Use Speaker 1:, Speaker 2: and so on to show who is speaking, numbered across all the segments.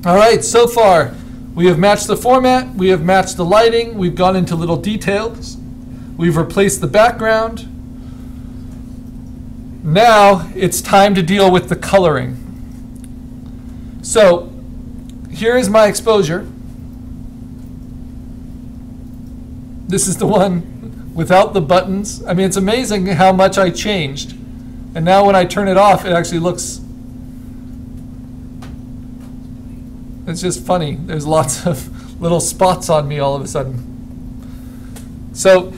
Speaker 1: All right, so far we have matched the format, we have matched the lighting, we've gone into little details, we've replaced the background. Now it's time to deal with the coloring. So here is my exposure. This is the one without the buttons. I mean, it's amazing how much I changed. And now when I turn it off, it actually looks, it's just funny. There's lots of little spots on me all of a sudden. So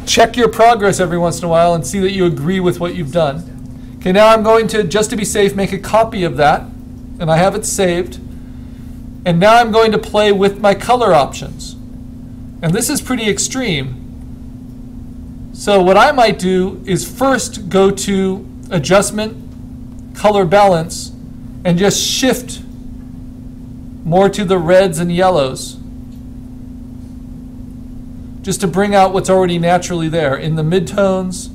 Speaker 1: check your progress every once in a while and see that you agree with what you've done. Okay, now I'm going to, just to be safe, make a copy of that. And I have it saved. And now I'm going to play with my color options. And this is pretty extreme. So what I might do is first go to Adjustment, Color Balance, and just shift more to the reds and yellows, just to bring out what's already naturally there in the midtones,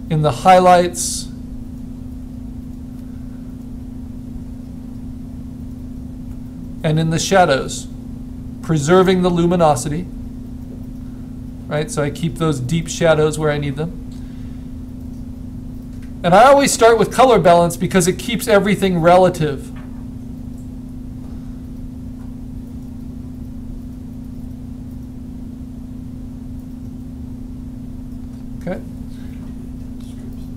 Speaker 1: in the highlights, and in the shadows, preserving the luminosity, right? So I keep those deep shadows where I need them. And I always start with color balance because it keeps everything relative. Okay.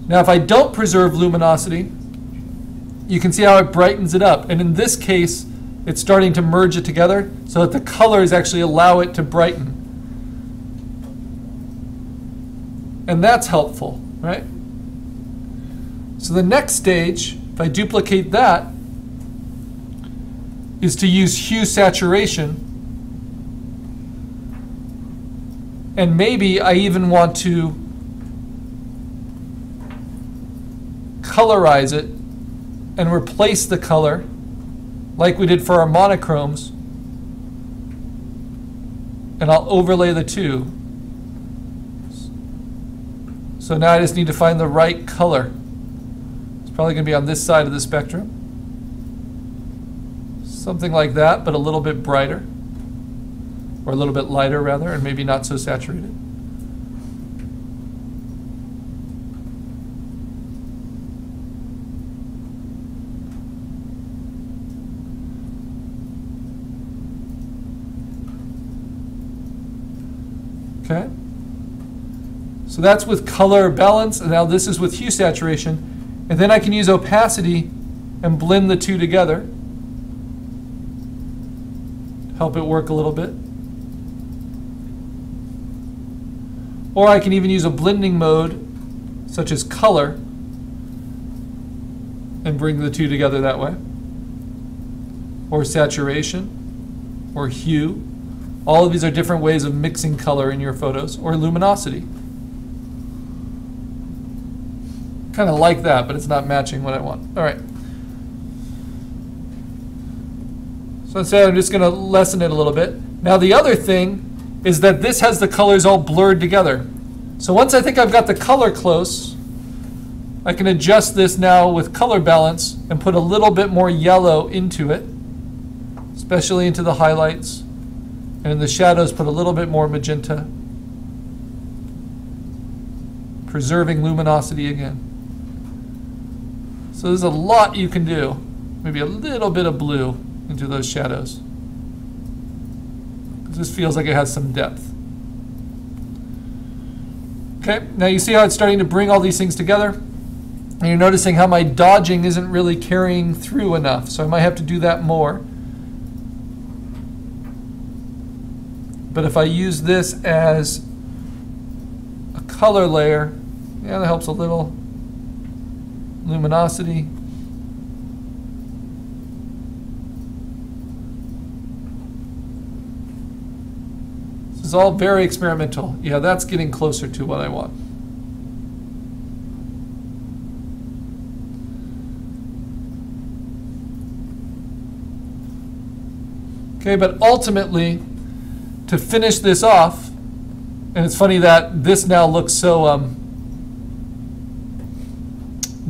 Speaker 1: Now if I don't preserve luminosity, you can see how it brightens it up. And in this case, it's starting to merge it together so that the colors actually allow it to brighten. And that's helpful, right? So the next stage, if I duplicate that, is to use hue saturation. And maybe I even want to colorize it and replace the color like we did for our monochromes. And I'll overlay the two. So now I just need to find the right color. It's probably going to be on this side of the spectrum. Something like that, but a little bit brighter. Or a little bit lighter, rather, and maybe not so saturated. Okay. So that's with color balance, and now this is with hue saturation. And then I can use opacity and blend the two together. Help it work a little bit. Or I can even use a blending mode, such as color, and bring the two together that way. Or saturation, or hue. All of these are different ways of mixing color in your photos, or luminosity. Kind of like that, but it's not matching what I want. All right. So instead, I'm just going to lessen it a little bit. Now the other thing is that this has the colors all blurred together. So once I think I've got the color close, I can adjust this now with color balance and put a little bit more yellow into it, especially into the highlights. And in the shadows, put a little bit more magenta, preserving luminosity again. So there's a lot you can do. Maybe a little bit of blue into those shadows. This feels like it has some depth. Okay, now you see how it's starting to bring all these things together? And you're noticing how my dodging isn't really carrying through enough, so I might have to do that more. But if I use this as a color layer, yeah, that helps a little. Luminosity. This is all very experimental. Yeah, that's getting closer to what I want. Okay, but ultimately, to finish this off, and it's funny that this now looks so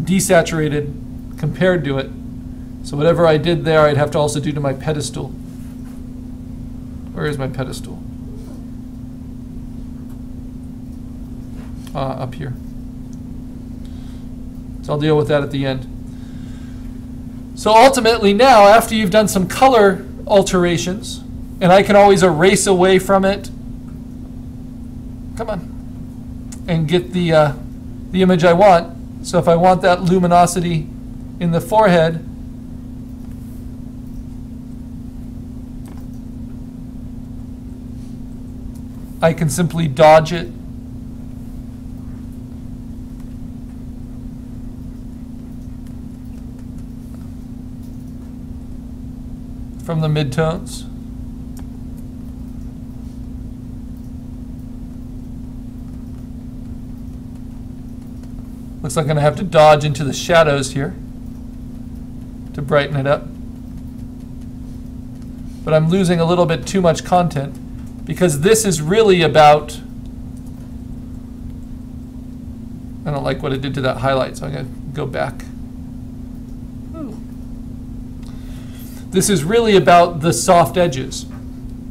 Speaker 1: desaturated compared to it. So whatever I did there, I'd have to also do to my pedestal. Where is my pedestal? Up here. So I'll deal with that at the end. So ultimately now, after you've done some color alterations, and I can always erase away from it, come on, and get the image I want. So if I want that luminosity in the forehead, I can simply dodge it. From the midtones. Looks like I'm going to have to dodge into the shadows here to brighten it up. But I'm losing a little bit too much content because this is really about, I don't like what it did to that highlight, so I'm going to go back. This is really about the soft edges,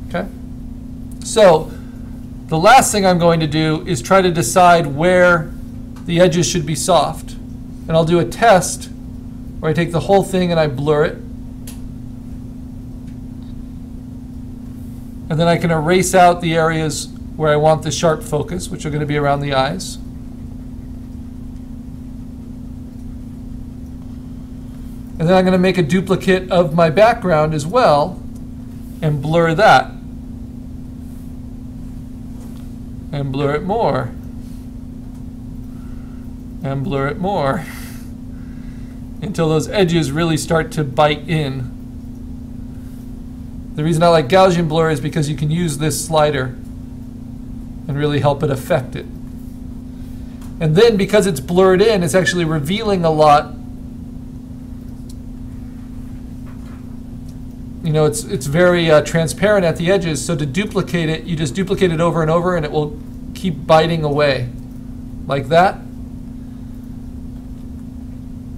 Speaker 1: okay? So the last thing I'm going to do is try to decide where the edges should be soft. And I'll do a test where I take the whole thing and I blur it. And then I can erase out the areas where I want the sharp focus, which are going to be around the eyes. And then I'm going to make a duplicate of my background as well and blur that. And blur it more. And blur it more. Until those edges really start to bite in. The reason I like Gaussian blur is because you can use this slider and really help it affect it. And then because it's blurred in, it's actually revealing a lot. You know, it's very transparent at the edges, so to duplicate it, you just duplicate it over and over and it will keep biting away, like that.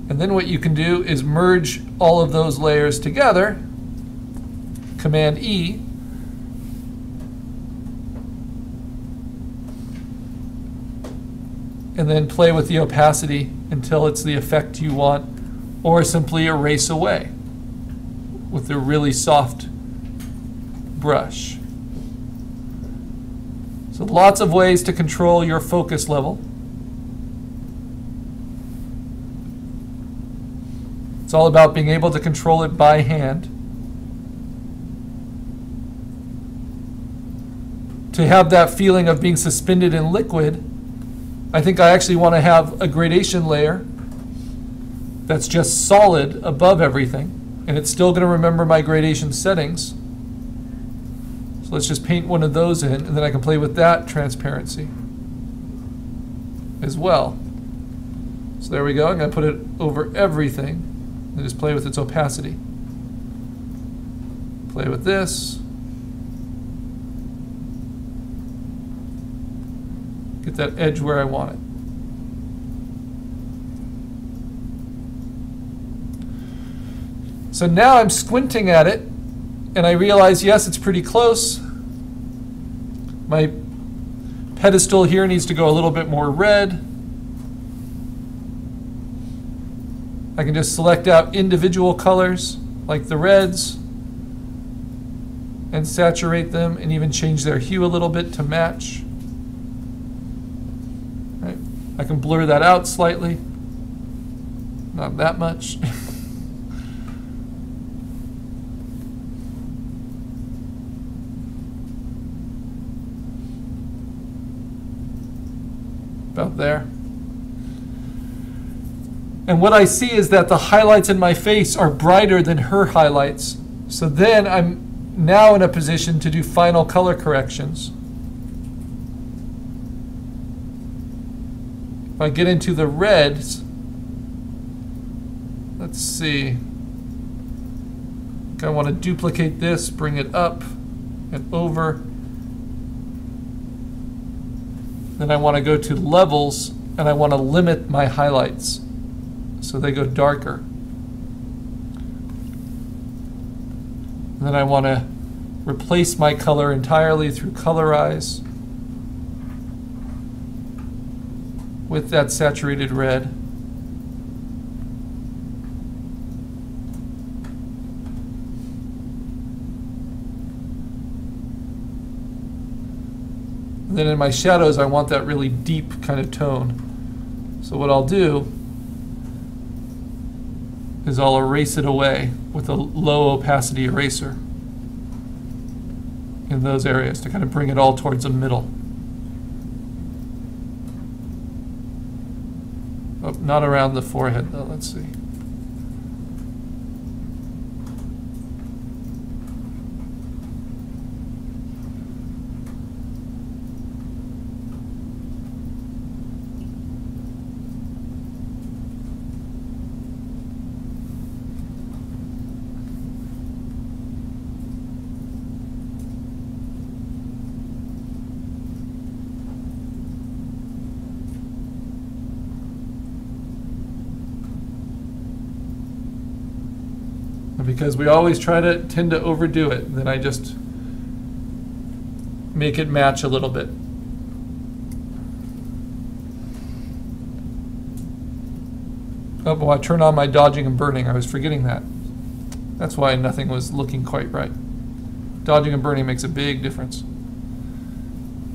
Speaker 1: And then what you can do is merge all of those layers together, Command E, and then play with the opacity until it's the effect you want, or simply erase away with a really soft brush. So lots of ways to control your focus level. It's all about being able to control it by hand. To have that feeling of being suspended in liquid, I think I actually want to have a gradation layer that's just solid above everything. And it's still going to remember my gradation settings. So let's just paint one of those in, and then I can play with that transparency as well. So there we go. I'm going to put it over everything and just play with its opacity. Play with this. Get that edge where I want it. So now I'm squinting at it, and I realize, yes, it's pretty close. My pedestal here needs to go a little bit more red. I can just select out individual colors, like the reds, and saturate them, and even change their hue a little bit to match. Right. I can blur that out slightly. Not that much. About there. And what I see is that the highlights in my face are brighter than her highlights. So then I'm now in a position to do final color corrections. If I get into the reds, let's see. I want to duplicate this, bring it up and over. Then I want to go to levels, and I want to limit my highlights so they go darker. And then I want to replace my color entirely through Colorize with that saturated red. And then in my shadows, I want that really deep kind of tone. So what I'll do is I'll erase it away with a low opacity eraser in those areas to kind of bring it all towards the middle. Oh, not around the forehead though, let's see. Because we always tend to overdo it, then I just make it match a little bit. Oh, well, I turn on my dodging and burning. I was forgetting that. That's why nothing was looking quite right. Dodging and burning makes a big difference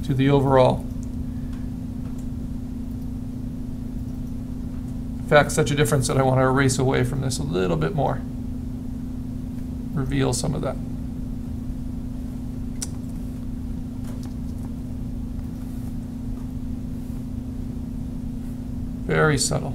Speaker 1: to the overall. In fact, such a difference that I want to erase away from this a little bit more. Reveal some of that. Very subtle.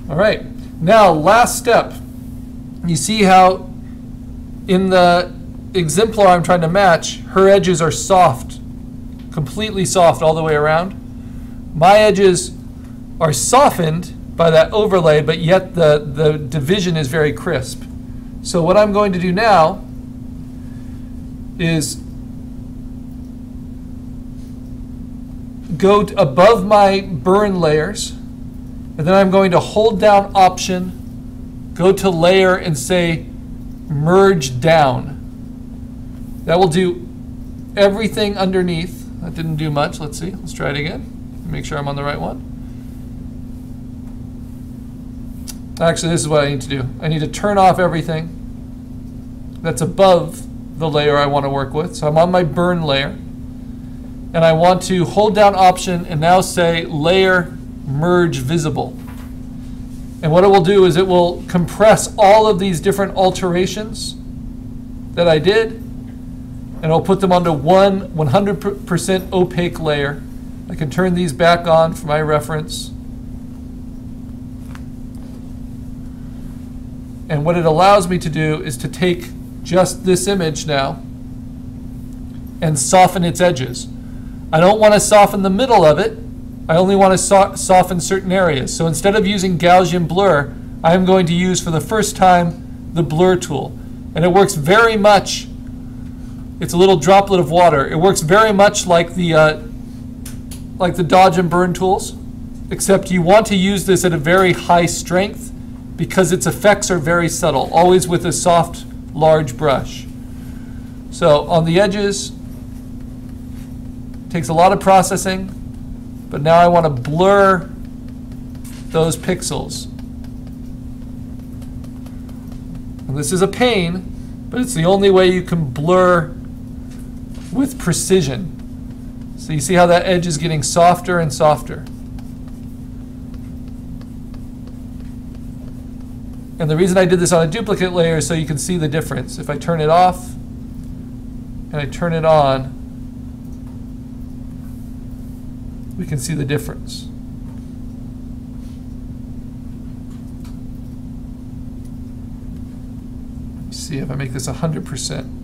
Speaker 1: All right, now last step. You see how in the exemplar I'm trying to match, her edges are soft. Completely soft all the way around. My edges are softened by that overlay, but yet the division is very crisp. So what I'm going to do now is go above my burn layers, and then I'm going to hold down Option, go to Layer, and say Merge Down. That will do everything underneath. That didn't do much. Let's see. Let's try it again. Make sure I'm on the right one. Actually, this is what I need to do. I need to turn off everything that's above the layer I want to work with. So I'm on my burn layer. And I want to hold down Option and now say Layer Merge Visible. And what it will do is it will compress all of these different alterations that I did, and I'll put them onto one 100% opaque layer. I can turn these back on for my reference. And what it allows me to do is to take just this image now and soften its edges. I don't want to soften the middle of it. I only want to soften certain areas. So instead of using Gaussian blur, I am going to use for the first time the blur tool. And it works very much. It's a little droplet of water. It works very much like the dodge and burn tools, except you want to use this at a very high strength because its effects are very subtle, always with a soft, large brush. So on the edges, takes a lot of processing, but now I want to blur those pixels. And this is a pain, but it's the only way you can blur with precision. So you see how that edge is getting softer and softer. And the reason I did this on a duplicate layer is so you can see the difference. If I turn it off and I turn it on, we can see the difference. Let me see if I make this 100%.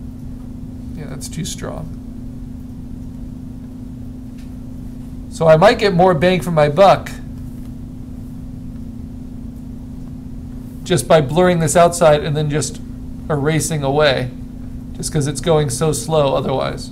Speaker 1: Yeah, that's too strong. So I might get more bang for my buck just by blurring this outside and then just erasing away, just because it's going so slow otherwise.